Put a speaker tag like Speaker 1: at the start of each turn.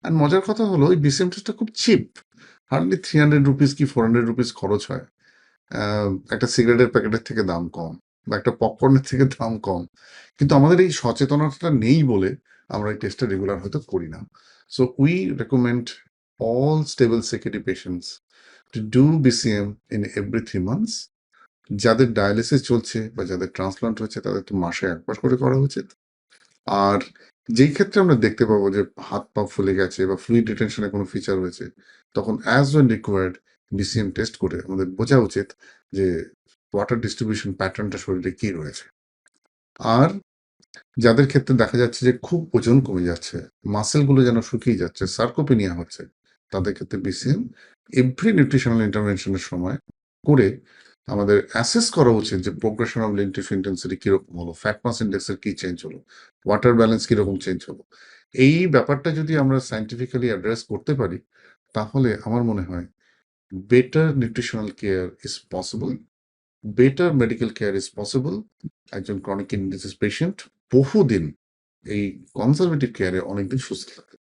Speaker 1: আর মজার কথা হলো ওই BCM টেস্টটা খুব চিপ, হার্ডলি ₹300 কি ₹400 খরচ হয়। একটা সিগারেটের প্যাকেটের থেকে দাম কম বা একটা পপকর্নের থেকে দাম কম, কিন্তু আমাদের এই সচেতনতাটা নেই বলে আমরা এই টেস্টটা রেগুলার হয়তো করি না। So we recommend all stable CKD patients to do BCM in every 3 months. যাদের ডায়ালিসিস চলছে বা যাদের ট্রান্সপ্লান্ট হচ্ছে তাদের তো মাসে একবার করে করা উচিত। আর যেই ক্ষেত্রে আমরা দেখতে পাবো যে হাত পা ফুলে গেছে বা ফ্লুইড রিটেনশনের কোনো ফিচার হয়েছে, তখন as when required BCM test করে আমাদের বোঝা উচিত যে ওয়াটার ডিস্ট্রিবিউশন প্যাটার্নটা শরীরে কি রয়েছে। আর যাদের ক্ষেত্রে দেখা যাচ্ছে যে খুব ওজন কমে যাচ্ছে, মাসেলগুলো যেন শুকিয়ে যাচ্ছে, সার্কোপেনিয়া হচ্ছে, তাদের ক্ষেত্রে BCM এভরি নিউট্রিশনাল ইন্টারভেনশনের সময় করে আমাদের অ্যাসেস করা উচিত যে progression of lean tissue intensity কিরকম হলো, ফ্যাট মাস ইন্ডেক্সের কি চেঞ্জ হলো, ওয়াটার ব্যালেন্স কিরকম চেঞ্জ হলো। এই ব্যাপারটা যদি আমরা সায়েন্টিফিক্যালি অ্যাড্রেস করতে পারি, তাহলে আমার মনে হয় better nutritional care is possible, better medical care is possible. একজন ক্রনিক কিডনি ডিজিজ পেশেন্ট বহুদিন এই কনজারভেটিভ কেয়ারে অনেকদিন সুস্থ থাকতে